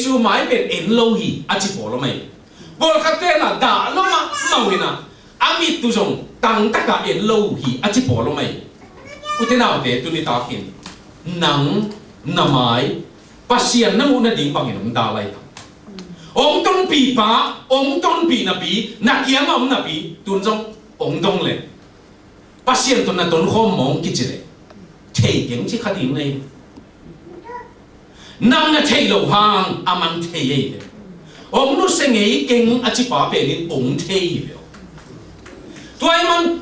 chu mai pen en lo hi a chi polo mai bol khatte na da lo ma mawina amit tu jong tang taka en lo hi a chi polo mai utenaw te tu ni takin nang namai pasian namu na ding bangin om dalai ông ton pi pa ông ton pi na kiam om na pi tun jong ông dong le pasien ton na ton khom mong ki chile thei keng chi khadim nei nam na thei lo hang aman thei ye ông nu se ngei keng a chi pa pe ni ông thei ve tuai man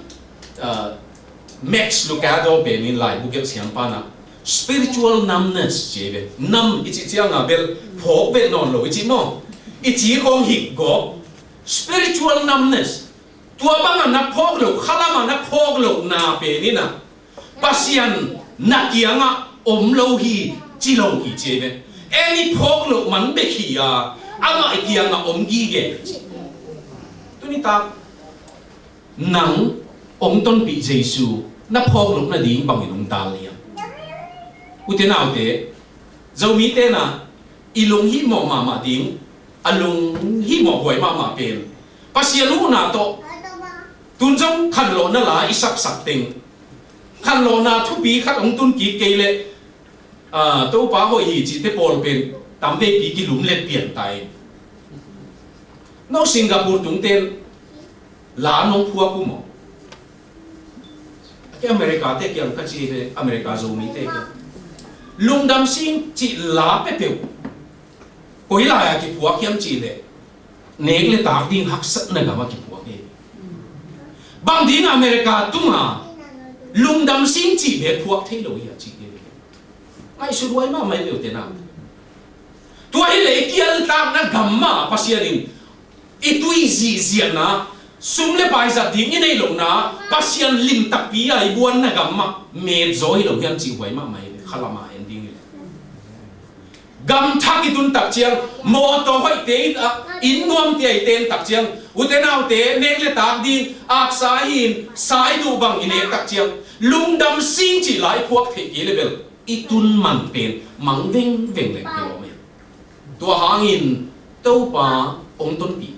Max Lucado pe ni lai bu gel siang pa na spiritual numbness je ve nam ichi chiang a bel phok ve non lo ichi no ichi khong hik go spiritual numbness tua bang na phok lo khalama na phok lo na pe ni na pasian na kianga om lo hi chi lo hi je ve any phok lo man be hi a ama kianga om gi ge tu ni ta nang ông tôn bị Giêsu na phok lúc na ding bằng inong talia utenaw te zo mi te na ilung hi mo ma ding alung hi mo hoi ma pen pasianu na to tun jong khan lo na la isak sak ting khan lo na thu bi khat ong tun ki ke le to pa ho hi chi te pol pen tam ve pi ki lum le pian tai no Singapore tung ten la nong phua ku mo cái America te kiang ka chi he America zo mi te ke lung dam sing chi la pe pe koi la ya ki phua kiam chi le nek le tak ding hak sat na ga ma ki phua ke bang ding America tu ma lung dam sing chi be phua thei lo ya chi ke mai su roi ma mai le te na tu ai le kial tak na gamma pasiarin itui zi zian na sum le pai za ding in ei lo na pasian lim tak pi ai buan na gamma me zoi lo hian chi hoi ma mai khalama ending gam thak itun tak chiang mo to hoi te in nuam ti ai ten tak chiang utenaw te nek le tak ding ak sa hin sai du bang in ek tak chiang lung dam sing chi lai phuak the ki level itun man pen mang veng veng le ki lo me tua hangin to pa ong ton pi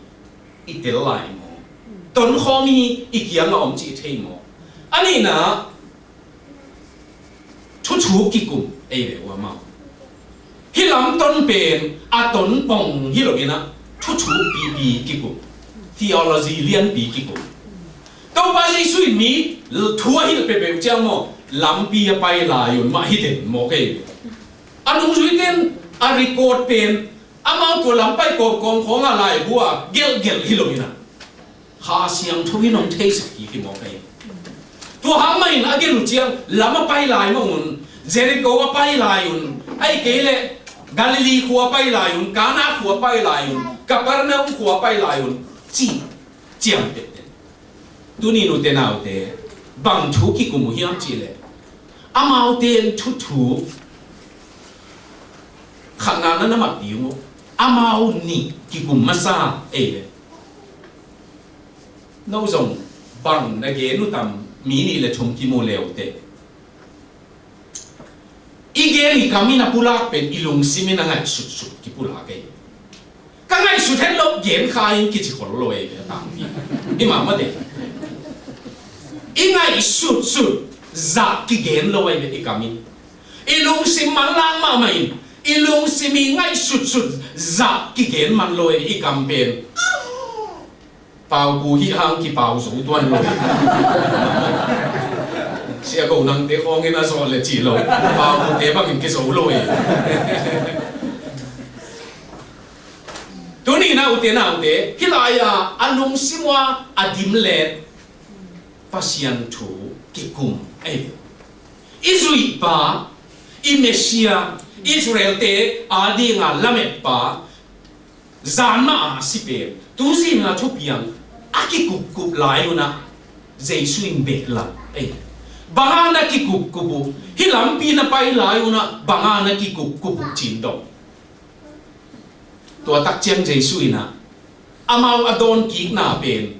itel lai ton khomi ikiang om chi thei mo ani na chu ki kum ei le wa ma hi lam ton pen a ton pong hi lo ina chu pi ki kum theology lian pi ki kum to ba ji sui mi thua hi pe pe chang mo lam pi a pai la yun ma hi den mo ke anu sui ten a record pen amao to lam pai ko kong khong a lai bua gel hi lo ina ha siang thui nong thei sa ki mo kai tu hang mai na gen chiang lama pai lai mo un Jericho a pai lai un ai ke le Galilee khua pai lai un Cana khua pai lai un Capernaum khua pai lai un chi chiang te tu ni nu te nau te bang thu ki kum hiam chi le amao ten thu khana na ma pi mo amao ni ki kum masa e le nâu rồng bằng na ghé nu tam mí ni le chom ki mo leo te ige ni kami na pula pen ilung simi na ngai sut ki pula ke ka ngai sut hen lo gen khai ki chi khol lo e ta mi ma ma de i ngai sut za ki gen lo e be kami ilung sim man lang ma mai ilung simi ngai sut za ki gen man lo e kam pen bao bù hi hang ki bao số tuan rồi, xe cầu năng để phong cái nó so là chỉ rồi, bao bù để bằng cái số rồi, tôi nghĩ nào thế khi lại anh lung simwa adim lệ, pasian thu ki kum ai, Israel pa, Mesia, Israel te adi nga lamet pa, zanma sipe, tu zin na thupiang aki kup lai una Jesu in bet la ei banga na ki kupu hilam pi na pai lai una banga na ki kupu chin do to tak chiang Jesu ina amau adon ki na pen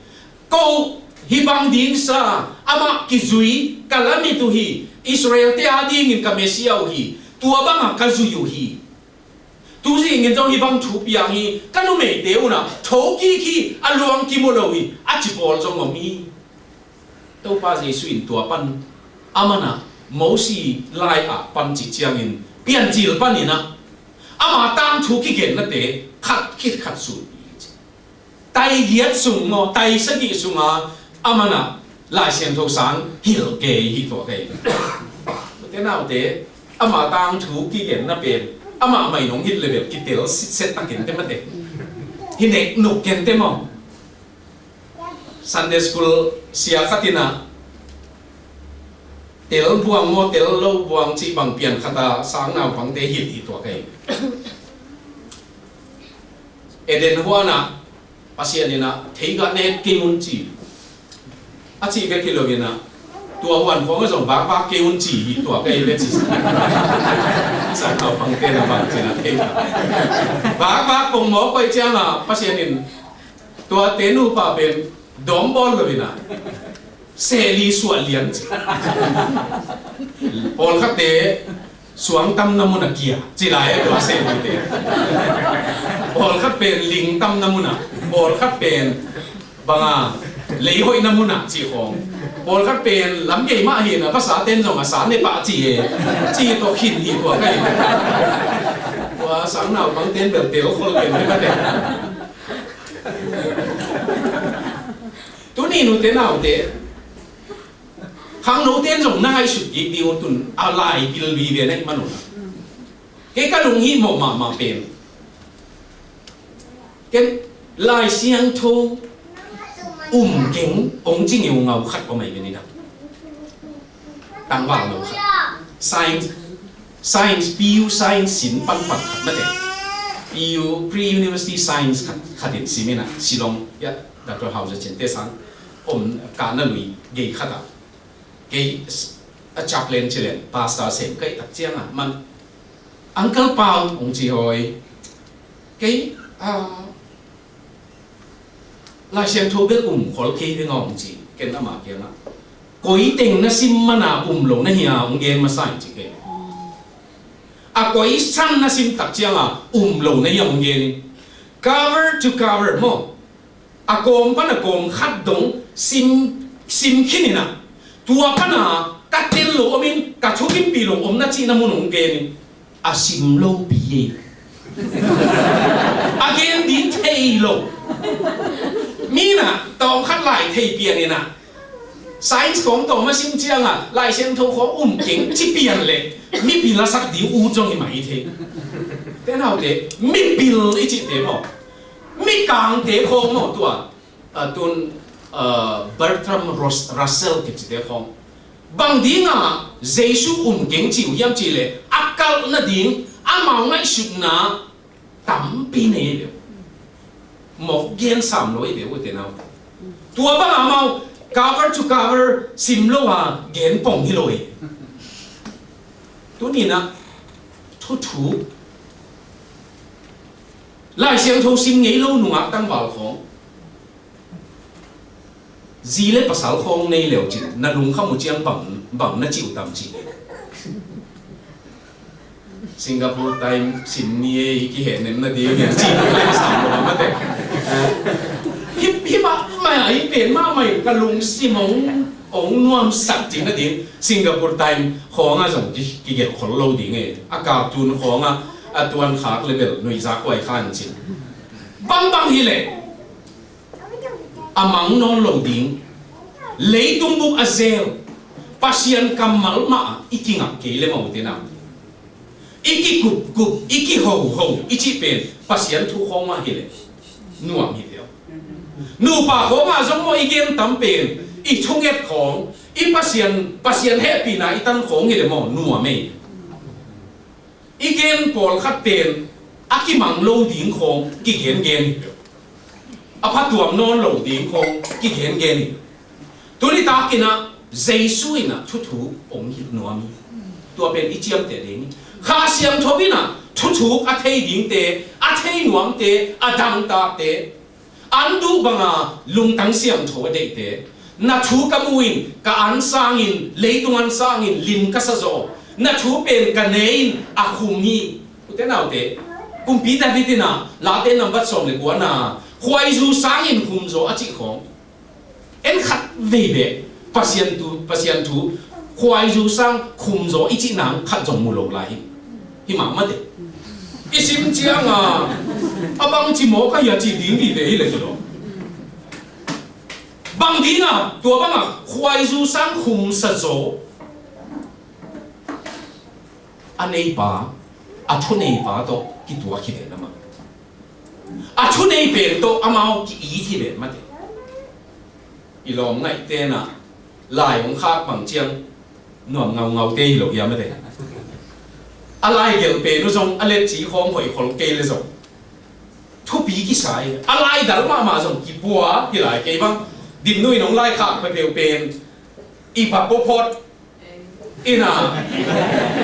ko hi bang ding sa ama ki zui kalami tu hi Israel te ading in ka Mesia hi tua banga ka zuyu hi tu si ngin jong hi bang thu piang hi kanu me deu na thoki ki aluang ki molowi achipol jong mi to pa jesu in tua pan amana mosi lai a pan chi chiang in pian jil panina ama tang thu ki gen na te khat kit khat su tai giat sung mo tai sagi sunga amana lai sian tho sang hil ke hi to ke te nau te ama tang thu ki gen na pen ama mai nong hit level ki tel set ta gen te ma te hi nek nuk gen te mo Sunday school sia khatina tel buang mo tel lo buang chi bang pian khata sang nau bang te hit hi to ke eden huana pasianina theiga ne keun chi achi be kilogena tua huan khong jong ba ba keun chi hi to ke le chi sang nau bang te na bang china theiga ba ba kong mo koi chang a pasianin tua tenu pa ben dom bol lovina seli sual lian chi ol khate suang tam namuna kia chi lai to se ni te ol khat pen ling tam namuna ol khat pen banga lei hoi namuna chi khong ol khat pen lam ge ma hi naภาษา ten jong a sa ne pa chi e chi to khin hi to kai wa sang nau bang ten bel tel khol ken me ba te tu ni nu te nau te khang no ten jong nai su gi di o tun a lai bil wi ve nei manu ke ka lung hi mo ma pen ken lai siang tho keng ong jing yu ngau khat ko mai ni da tang wa lo science pu science sin pan pat khat ma te pu pre university science khat din simina silong ya dr house chen te sang ka na lui ge khata cái chaplain chilen pastor xem cái đặc chiang à man uncle Paul ông chỉ hỏi cái lại xem thô biết khỏi khi với ngọc chỉ cái nào mà cái nào coi tình nó sim mà na lồng nó hiền ông nghe mà sai chỉ cái coi san nó sim đặc chiang à lồng nó hiền ông nghe cover to cover mo com pan com khát đông sim khi nè tua pana ta tel lo amin ka thukin pi lo omna chi na mun ong ge ni asim lo bi again din thei lo mina tong khat lai thei pian ni na science kong to ma sim chiang a lai sian tho kho keng chi pian le mi pi la sak di u jong i mai the te nau te mi bil i chi te mo mi kang te kho mo tua tun Bertram Russell ke chi te khong bang dinga jesu keng chiu yam chi le akal na ding amao ngai sut na tam pi ne le mo gen sam loi be wo te nau tua bang amao cover to cover sim lo ha gen pong hi loi tu ni na thu thu lai siang tho sim ngei lo nuwa tang wal khong zile pasal khong nei leo chin na lung khamu chiang bang na chiu tam chi Singapore time Sydney ki he nem na di ne chi le sam lo ma te hi ma ai pen ma mai ka lung simong ong nuam sak chi na di Singapore time khong a jong ki ge khol lo di nge a ka tun khong a tuan khak level noi za khoi khan chin bang hi le amang non lo ding leitung buk azel pasian kamal ma ikinga ke le mo te na iki kup iki ho ichi pen pasian thu khong ma hi le nuam hi le nu pa khong ma jong mo igen tam pen i thunget khong i pasian happy na itan khong hi le mo nuam me igen pol khat pen akimang lo ding khong ki gen apa tuam non lo ding khong ki gen tuli ta kina jesu ina thu ong hi nuami tua pen ichiam te ding kha siam thobina thu a thei ding te a thei nuam te a dang ta te andu banga lung tang siam tho de te na thu kamuin ka an sangin leitung an sangin lim ka sa zo na thu pen ka nein a khumi ute nau te kumpi Davidina laten number som le kuana khwai zu sangin khum zo achi khong en khat vebe pasien tu khwai zu sang khum zo ichi nang khat jong mu lo lai hi ma ma de isim chiang abang chi mo ka ya chi ding vi ve le lo bang dina tua bang khwai zu sang khum sa zo anei pa thu nei pa to ki tua ki de na ma thu nei pe to amao ki i thi de ma de i lom ngai te na lai ong khak bang chiang nuam ngau te lo ya ma de alai gel pe no zong ale chi khom hoi khol ke le zong thu pi ki sai alai dal ma zong ki bua ki lai ke bang dim nui nong lai khak pe pe pen i pa po pot ina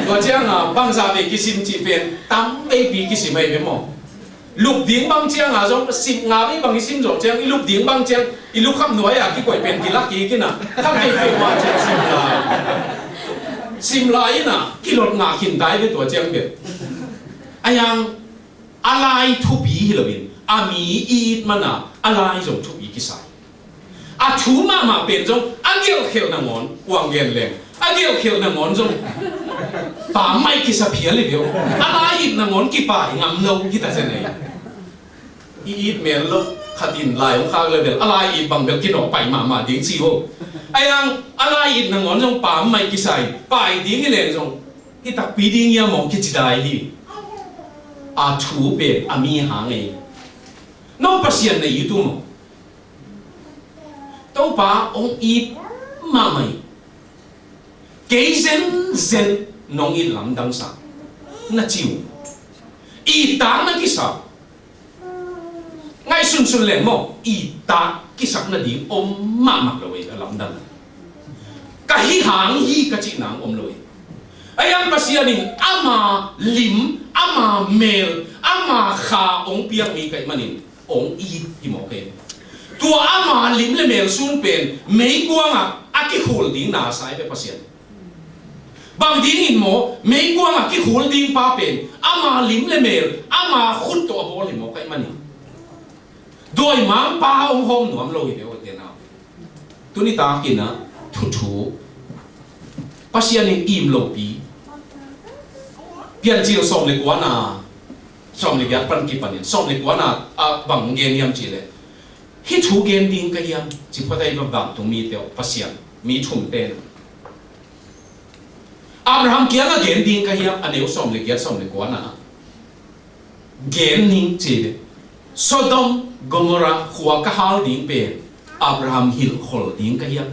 ตัวเจ้าบางซาเบกิสิมจีเป็นตั้มไม่ปีกิสิไม่เป็นหมอลูกดิ้งบางเจ้าจงสิบงาไม่บางกิสิมจงเจ้าอีลูกดิ้งบางเจ้าอีลูกคำหน่วยกี่ก่อยเป็นกี่ลักกี่กินน่ะข้ามไปเป็นว่าเจ้าสิมลายน่ะกี่รถงาขินได้เป็นตัวเจ้าเป็นยังอะไรทุบีฮิลบินมีอีดมันน่ะอะไรจงทุบีกิสายถูมาเป็นจงเกี่ยวเขียวนังอนวางเงินแรงเกี่ยวเขียวนังอนจงป่าไม่กิสเพียเลยเดียวอะไรอีกนังอนกี่ป่างำโลกี่แต่เสน่ห์อีดเมลโลขัดินลายของข้าเลยเดียวอะไรอีกบางเบลกินออกไปมาดิ้งซีโร่ยังอะไรอีกนังอนจงป่าไม่กิสายป่าดิ้งนี่เลยจงที่ตักปีดิ้งยังมองกิจได้ที่ถูเป็นมีหางเองน้องประเสียนในยุตุมตัวป่าองอีดมาไม่กี่เซนน้องอีหลังดังสักน่าจิวอีตานักกิสักไงสุนเลยมั้งอีตากิสักนั่นดีอมมากเลยหลังดังกะฮิหางฮีกะจินางอมเลยยังภาษาหนึ่งมาลิมมาเมลมาขาองเปียงมีกันมันนี่องอีที่หมอเกตัวมาลิมและเมลซุนเป็นไม่กว้างกิโฮลดิ้งน่าใส่ไปภาษาบางทีนี่หมอไม่กว่ากี่หูดิ้งป้าเป็นมาลิมเลเมลมาขุดตัวบอลหมอใครมันนี่โดยมังป้าองค์หอมหนุ่มลอยเดียวเดียวนะตัวนี้ตากินนะทุภาษาหนึ่งอิ่มโลปีเปลี่ยนจีลส่งเล็กว่าน่ะส่งเล็กยัดปันกี่ปันเนี่ยส่งเล็กว่าน่ะบางเงินยำจีเลยฮิทูเงินดิ้งก็ยังจีพอได้บางตรงมีเดียวภาษามีทุ่มเต้นอับราฮัมเกี่ยงกับเกณฑ์ดิ้งก็ยังอันนี้ส่งเล็กยัดส่งเล็กว่าน่ะเกณฑ์นิ่งจีเลยโซโดมกอมอราหัวกะฮาลดิ้งเป็นอับราฮัมฮิลขอลดิ้งก็ยัง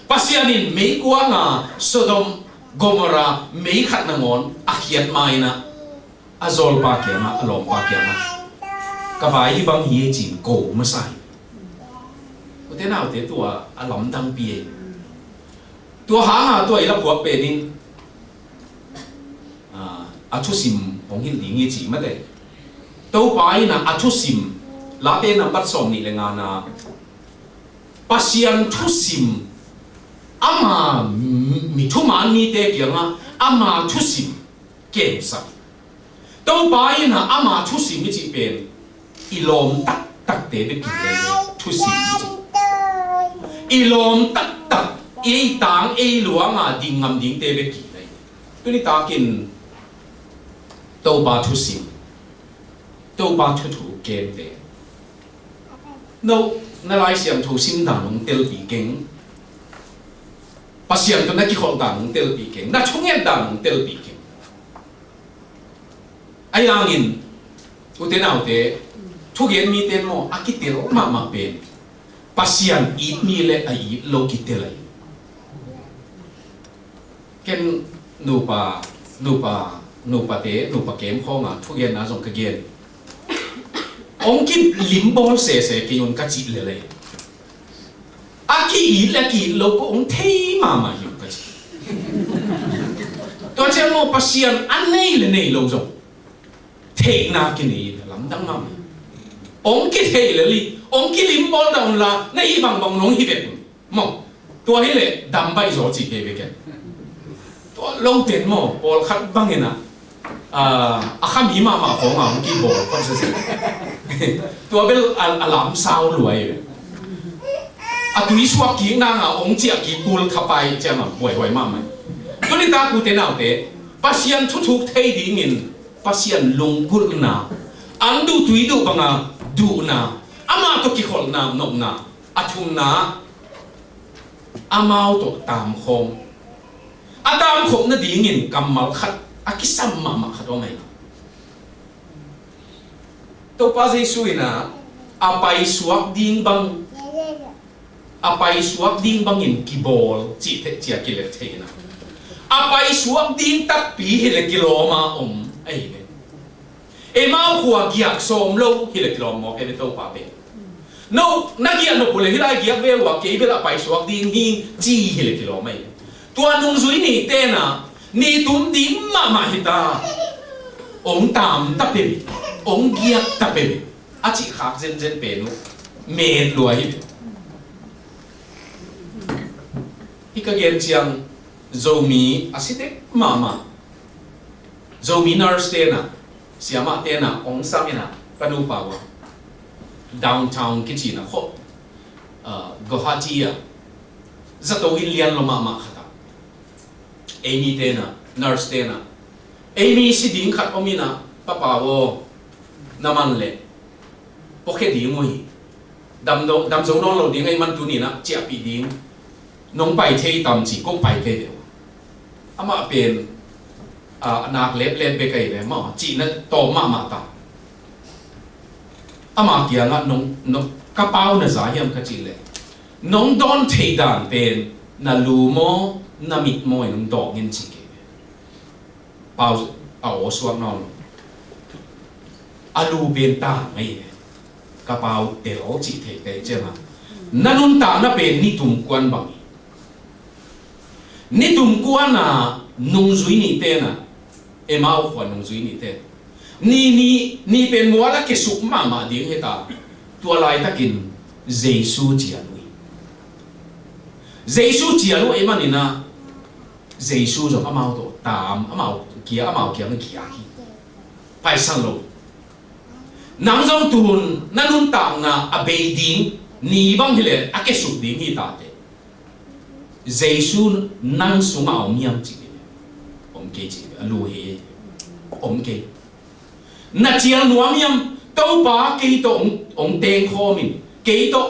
ภาษาหนึ่งไม่กว่าน่ะโซโดมกอมอราไม่ขัดนงอนอักยัดไม่นะอาโซลปาเกียนะอลอมปาเกียนะกบายบางฮีจินโกมาใส่อุตส่าห์ตัวอลอมดังเปียตัวหางตัวอีละหัวเป็นนี่ทุสิมของหินดิ้งยี่จีมาเลยตัวไปนะทุสิมลาเต้นบัดสอมนี่เลยงานะปัสยันทุสิมมามีทุมันมีเตกียงมาทุสิมเก่งสักตัวไปนะมาทุสิมยี่จีเป็นอีลมตักเตะไปกี่เลยทุสิมยี่จีอีลมตักต่างหลวงดิ้งงำดิ้งเตะไปกี่เลยตัวนี้ตากินตัวบาทุสิมตัวบาทุเกมเตะโน่าไล่เสียงทุสิมด่างเตลปีเก่งปัสเสียงตัวนักกีฬาด่างเตลปีเก่งนักชกเงี้ยด่างเตลปีเก่งไอ้ยังอินอุเทนเอาเตะทุกเย็นมีเตนโมอากิเตลมาเป็นปัสเสียงอีดมีเลยไอ้โลกิเตเลยเก่งนูปาเตนูปาเกมข้องทุกเย็นนะส่งกระเกียนองค์กินลิมบอลเสกิยนกัจจิเลยอากิอีและกิโลก็องเทมาอยู่กัจจิตัวเจ้าโมปัสเซียนอันนี้เลยนี่โลจงเทนากินี่ลำดังมาองกิเทเลยองกิลิมบอลดาวน์ละในบางน้องฮิเวตมองตัวนี้เลยดำใบโจจิเกเบกันตัวลงเต็นโมบอลคัดบางเงินนะ kham hi ma khong ang ki bo kon se tua bel alam sao luai tui suak ki nga ong chia ki kul khapai chama boi hoi ma mai tuni ta ku te nau te pasian thu thuk thei ding in pasian lungkul na andu tui du banga du na ama to ki khol na nom na athum na amau to tam khom atam khom na ding in kamal khat akisam mama khat o mai to pa jesu ina apai suak ding bang apai suak ding bang in kibol chi the chia kilet theina apai suak ding tak pi hele kiloma ai ne e mau khua giak som lo hele kiloma ke to pa be no nagia no pule hila giak ve wa ke be apai suak ding hi chi hele kiloma tua nung zui ni te na ni tum ding ma hita tam ta pe giak ta pe a chi khak zen pe no me luai hika gen chiang zomi asite mama zomi nurse te na siama te na ong samina panu pawa downtown kichina kho Guwahati zato hilian lo mama khata Amy te na nurse te na Amy si ding khat omina papawo naman le pokhe ding moi dam zo non lo ding ai man tu ni na chia pi ding nông bài thế tầm chỉ có bài cái điều, ama bên nạc lép lên bên cái này mà chỉ là to mà ta, ama kia ngắt nông cái bao nó giá hiểm cái chỉ lệ, nông đón thế đàn bên na lù mò na mít mồi nông đỏ nghiên chỉ cái, bao ở suốt non, alu bên ta mấy cái bao để ở chỉ thế cái chứ mà, na nông ta na bên ni tum quan bằng ni tum kuan na nung zui ni te na e mau kwa nung zui ni te ni pen mo la ke suk ma ding heta tua lai takin Jesu chia lu e manina Jesu jo amau to tam amau kia ki pai san lo nang jong tun nanun ta na abei ding ni bang hile ake suk ding hi ta te Jesu nang sunga omiam chi ke chi alu he ke na chiang nuamiam to pa ke to ong teng kho min ke to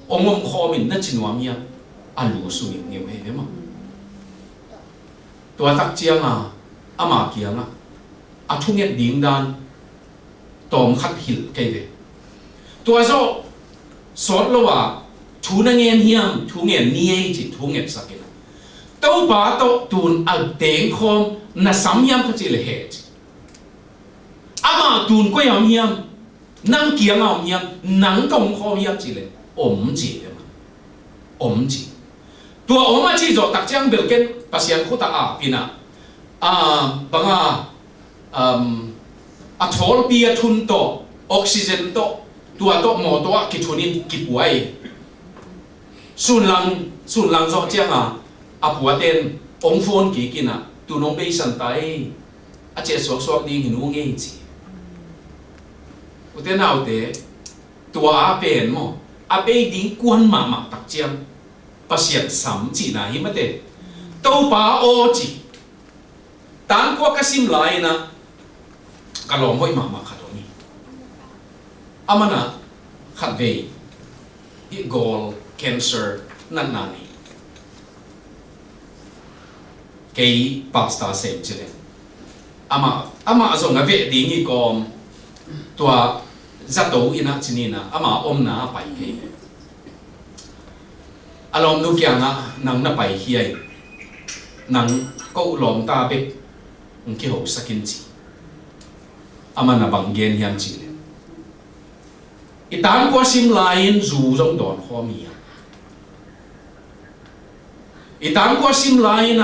ong kho min na chi nuamiam alu su ni he ma to tak chiang ama kiang a thunget ding dan tom khat hil ke de to zo sot lo wa thu na ngen hiam thu ngen nie chi thu nget sakela to ba to tun al teng khom na sam hiam ka chi le he ama tun ko yam hiam nang kiang am hiam nang tong khom hiam chi le chi tua chi zo tak chang bel ken pasian khuta pina banga thol pi thun to oxygen to tua to mo to ki thunin ki puai sun lang zo chang apuaten ong phone ki kina tu nong be san tai a che so ding hinu nge chi uten nào te tua pen mo a be ding kwan ma tak chiam pasiat sam chi na hi mate to pa o chi tan ko kasim lai na kalom hoi ma khatoni amana khatve i gol cancer nan nani cái pasta xem chứ đấy ama azong nga ve ding i kom tua zato ina chinina ama omna pai ke alom nu kya nga nang na pai hiai nang ko lom ta be ki ho sakin chi ama na banggen hiam chi le itan ko sim lain zu jong don khomi itan ko sim lain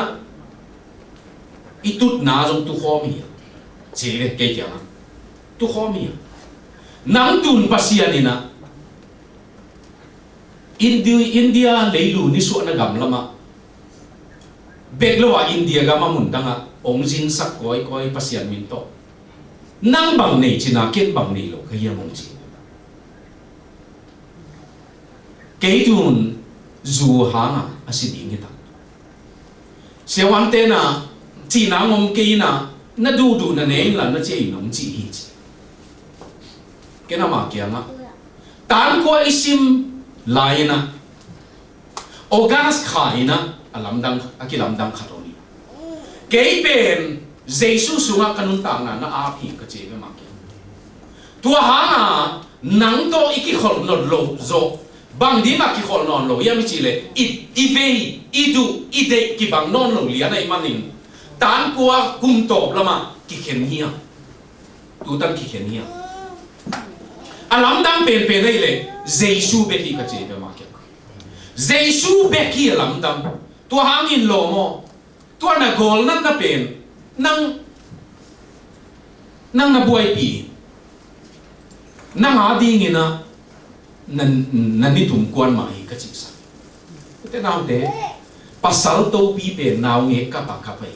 itut na jong tu khomi che le ke kya tu khomi nang tun pasianina India leilu ni su na gam lama Beglowa India gama mundanga ongjin sak koi pasian minto nang bang nei china ken bang nei lo kaya mong chi keitun zu hanga asiding ita sewante na china ngom keina na du na nei la na chei nong chi hi chi kena ma kya nga tan ko isim laina ogas khaina alamdang akilamdang khatoni kei pen jesu sunga kanun tang na api ka che ma ke tua hanga nang to iki khol no lo zo bang di ma ki khol non lo yami chile i vei i du i de ki bang non lo lia na imanin tan kwa kum to lama ki khen hia tu tan ki khen hia alamdang pen pen nei le jesu be ki ka che ma ke jesu be ki alamdang tua hangin lo mo tua na gol nan na pen nang na buai pi nang ading ina nan ni tum kwan mai ka chi sa te naw de pasal to pi pe naw nge ka pa ka pai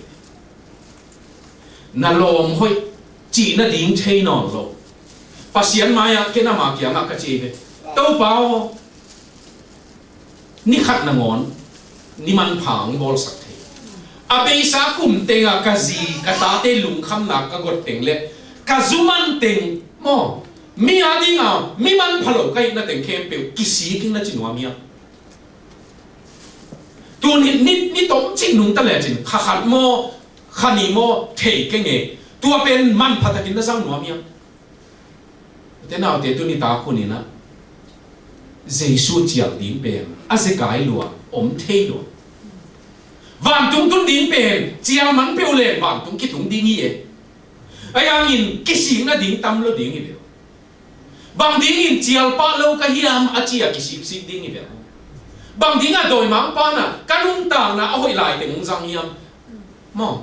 na lom hoi chi na ding thei non lo pasian maya ke na ma kya ma ka chi be to pao ni khat na ngon ni man phang bol sak the abe sa kum tenga kazi kata te lung kham na ka got teng le kazuman teng mo mi adinga mi man phalo kai na teng kem pe kisi king na chinwa mia tu ni tom chin nung ta le chin kha khat mo khani mo thei ke nge tu pen man phatakin na sang no mia te naw te tu ni ta khu ni na jesu chial ding pe a se kai lua om thei lo vàng tung tung đỉnh bền chiang mắn biểu lệ vàng tung cái thùng đỉnh gì ấy anh nhìn cái gì nó đỉnh tâm lo đỉnh gì vậy vàng đỉnh nhìn chiang pa lâu cái hiam à chia cái gì đỉnh gì vậy vàng đỉnh à đôi mang pa na cái nung tang na hồi lại để nung răng hiam mò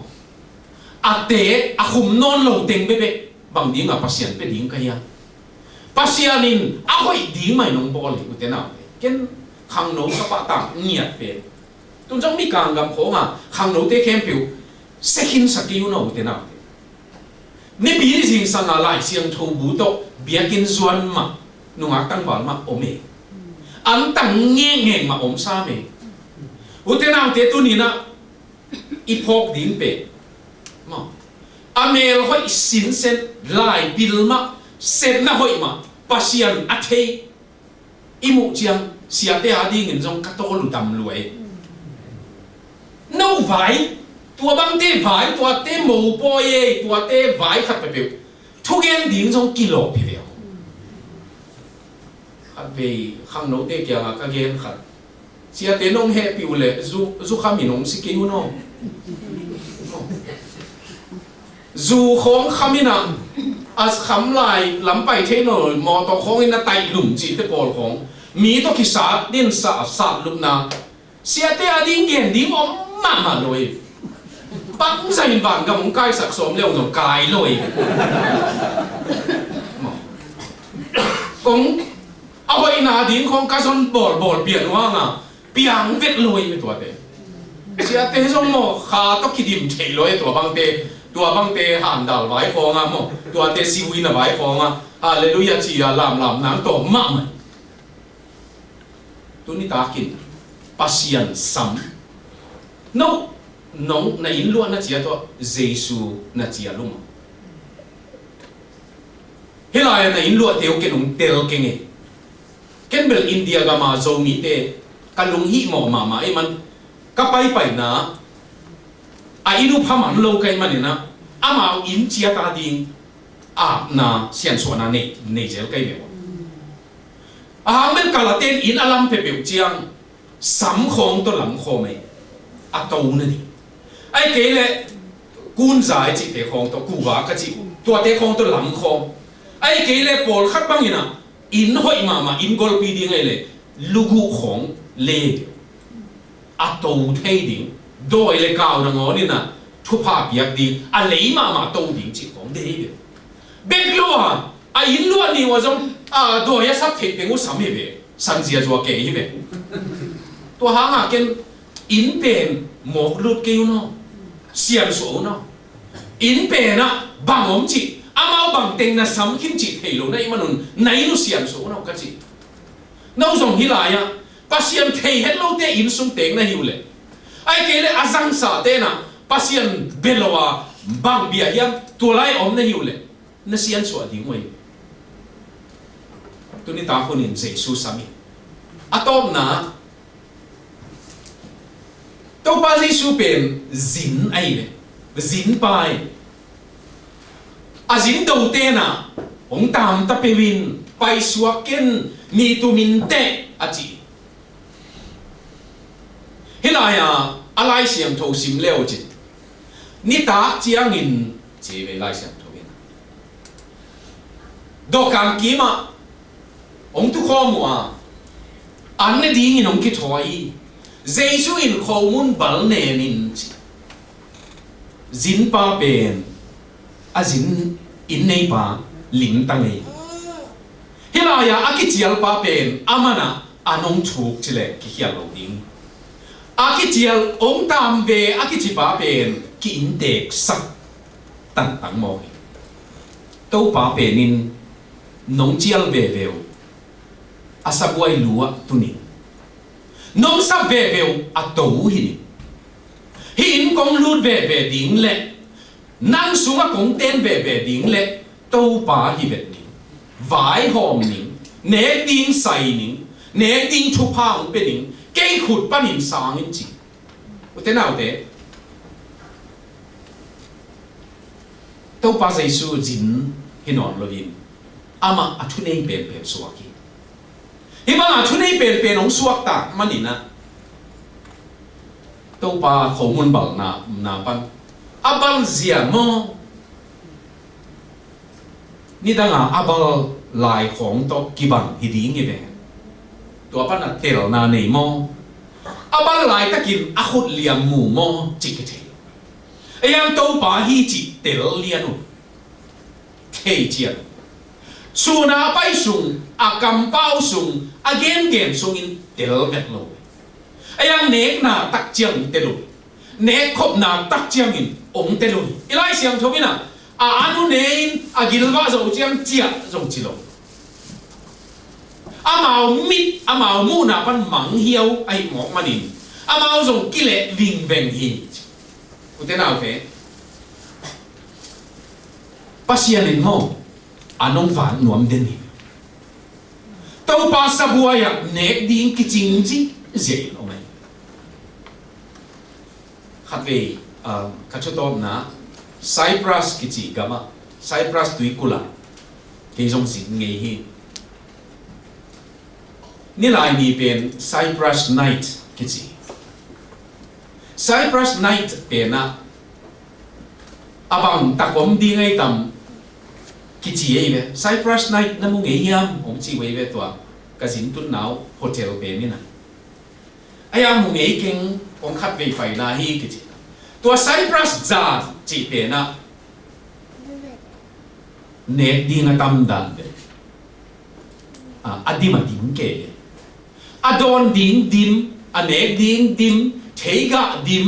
à té à khum non lâu tiếng bê bê vàng đỉnh à pasien bê đỉnh cái hiam pasien in à hồi đỉnh mày nung bò lì của thế nào cái khang nấu các bạn tang nhiệt bê tôi trong mi càng gặp khó mà hàng đầu tiên khen biểu sẽ hin sắc yêu nào thế nào nếu bị đi sinh sang lại xiang thâu bù to bia kinh doan mà nung ác tăng bảo mà ôm mẹ anh tăng nghe nghe mà ôm sa mẹ thế nào thế tôi nhìn na ít phok đỉnh bể mà amel hỏi xin sen lại bil mà sen na hỏi mà pasian athe imu chiang siate adi ngin jong katol dam luai nấu vải tua băng tê vải tua tê mù bò ye tua tê vải khát bề biểu thu gen điên trong kilo bề biểu khát về khang nấu tê kia là cái gen khát chia tê nông he biểu lệ du kham mình nông sĩ kêu nó du khong kham mình à kham lại lắm bài thế nổi mò to khong in là tay lủng chỉ tê bò khong mì to khi sát điên sát lủng na chia tê điên gen điên om mà rồi bắn dành vàng gặp một cái sạc xóm leo rồi cài rồi cũng ôi na đến không cá son bò biển hoang à piang vết lôi với tuổi đấy chỉ thế xong mà khá tóc khi điểm chạy lôi tuổi băng tê hàn đảo vải phong à mà tuổi tê siêu in là vải phong à hallelujah chỉ là làm nắng tổ mạ mày tôi đi ta kinh passion sắm no nong na in luan na chia to jesu na chia luma helai na in luan teo ke nong tel ke nge ken bel india ga ma zo mi te kalung hi mo ma e man ka pai na a inu phaman lo kai man na ama in chia ta ding a na sian so na ne jel kai me a hang ben kala ten in alam pe pe chiang sam khong to lam kho me à tàu này đi, ai kể lệ quân giải chỉ để không to cù vả cái gì, tua để không to lắm không, ai kể lệ bol khát băng ina, in hỏi mà in gol pi đi ngay lệ, lugu không lệ, à tàu thay đi, đôi lệ cao đằng ngõ đi na, thu pa biếc đi, à lấy mà tàu đi chỉ không để đi, biết lo à in lo ni wa giống à đôi sắp thiệt để ngủ sắm về, sang giờ cho kể về, tua hàng à cái in pen một lút kêu nó xiêm số nó in bề na bằng ống chị amao bằng tên na sắm kim chị thấy luôn này mà nãy nó xiêm số nó cái gì nó dùng hi lại à pasien thấy hết lâu thế in sung tên na hiểu lệ ai kể lệ azang sa tên na pasien beloa bằng bia hiam tua lại om na hiểu lệ na xiêm số đi ngoài tôi ni ta khôn in Jesus sami atom na tàu ba Jesus pen zin ai lệ zin pai azin đầu tiên à ông tam ta pewin pai suaken ni tu min te achi hilaya alai siam tho sim leo chi ni ta chiang in che ve lai siam tho in do kam ki ma ông tu kho mu a an ne ding in ông ki thoi Jesus in kho mun bal ne nin chi zin pa pen azin in nei pa ling tangai hilaya akichial pa pen amana anong thuk chile ki hial lo ding akichial ong tam ve akichi pa pen ki in tek sak tan tang mo to pa penin nong chial ve veo asabuai lua tuni nong sa ve veo atou hi hin kong lut ve ve ding le năng xuống á cũng tên về điện lệ tàu bà hi việt nín vải hòm nín nè tin say nín nè tin chụp hàng bên nín cây khụt ba nín sáng nín chỉ thế nào thế tàu bà dây su dính hi nón lo vin ama à thu nei bền bền suak hi hi bang à thu nei bền bền ông suak ta mà nín à tàu bà khẩu môn bảo na ban abal zia mo ni danga abal lai khong to kibang hidi nge ve to pan na tel na nei mo abal lai takin akhut liam mu mo chikete ayang to pa hi chi tel lianu thei chia suna pai sung akam pau sung again gen sung in tel vet lo ayang nek na tak chiang telu nek khop na tak chiang in ông tên luôn, ilai xiang thâu na, anu nein agilva zo chiang chia zo chilo, amau mit amau mu na pan mang hiao ai mok manin, amau zo kile ving veng hi, uten nào thế, pasien mo, anong van nuam den hi, tàu pa sabuaya nek ding kiching ji zai lo mai, khát về kachotom na Cyprus kichi gama Cyprus tuikula ke jong sin nge hi ni lai ni pen Cyprus night kichi Cyprus night pe na abang takom di ngai tam kichi ei ve Cyprus night na mu nge hiam ong chi wei ve to ka sin tun nau hotel pe ni na ayang mu nge keng ong khat ve fai na hi kichiตัวไซปรัสจาจีเปนะเนกดีงตัมดันเดอดีมาดิมเกอดอนดิงดิมอเนกดิงดิมเทกะดิม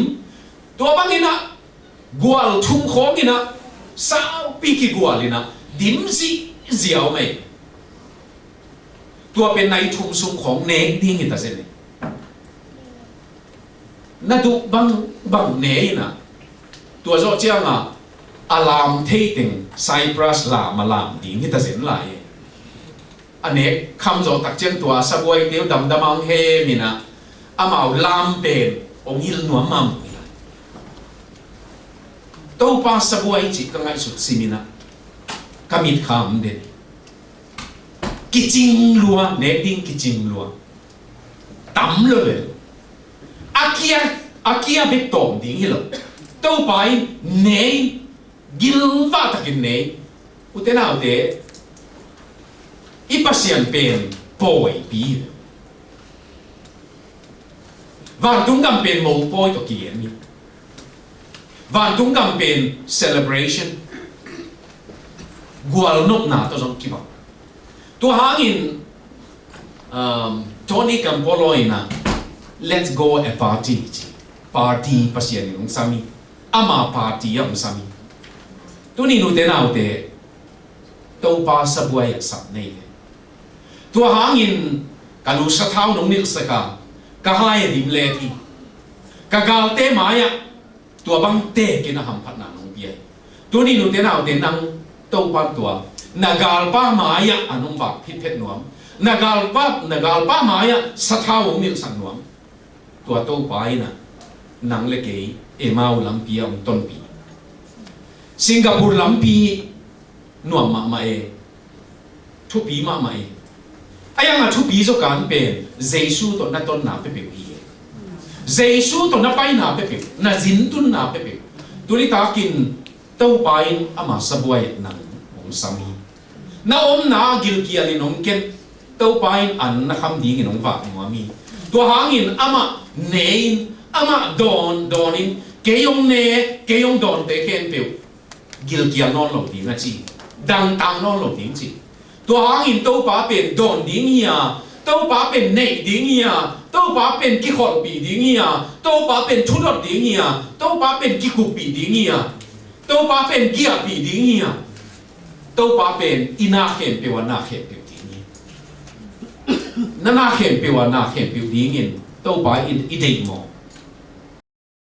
ตัวบางอินะกัวลทุ่งโค้งอินะสาวปีกิกัวลินะดิมสิเสียวไหมตัวเป็นในทุ่งซุงของเนกดิงอิตาเซนน่าดูบางเนยนะตัวโจเจียงอลามเทติงไซปรัสลามาลามดีนี่ตัดสินไหลอันนี้คำโจตักเจียงตัวสบวยเดียวดำมังเฮมินะอามาลามเป็นองค์ฮิลนัวมัมตัวป้าสบวยจิกังไงสุดสิมินะกามิดคำเด่นกิจิงลัวเนดิ้งกิจิงลัวตั้มเลยอาเกียเบกตอมดิ้งฮิลตัวไปเนยกิลว่าตะกินเนยอุตนาอุเตอีปัสยันเป็นป่วยปีวันตุงกันเป็นโมป่วยตัวเกียนี่วันตุงกันเป็น celebration กัวลนกหนาตัวจงคิดว่าตัวหางินโทนี่กันพอลอยนะ let's go a party party pasian ng sami ama party ang sami tu ni nu te nau te to pa sa buhay sap nei tu hangin kalu sa thau nong nil saka kahaya dim le thi kagal te maya tu bang te kinaham phat na nong bia tu ni nu te nau te nang to pa tua nagal pa maya anong ba phit phet nuam nagal pa maya sa thau nong nil san nuam tua to pa ina nang le ke emau lampi ang ton pi Singapore lampi nuam ma e thu pi ma e ayang a thu pi zo kan pen jesu to na ton na pe pe hi jesu to na pai na pe pe na jin tun na pe pe tuli ta kin to pai ama sabuai nang om sami na om na gil ki ali nom ken to pai an na kham di ngi nong wa mi to hangin ama nein ama donin keyong ne keyong don te ken pe gil ki non lo di na chi dang tang non lo ding chi to hangin to pa pen don ding ya to pa pen nei ding ya to pa pen ki khol pi ding ya to pa pen thulot ding ya to pa pen ki ku pi ding ya to pa pen gia pi ding ya to pa pen ina khem pe wa na khem pe ding ni na khem pe wa na khem pe ding in to pa in i dei mo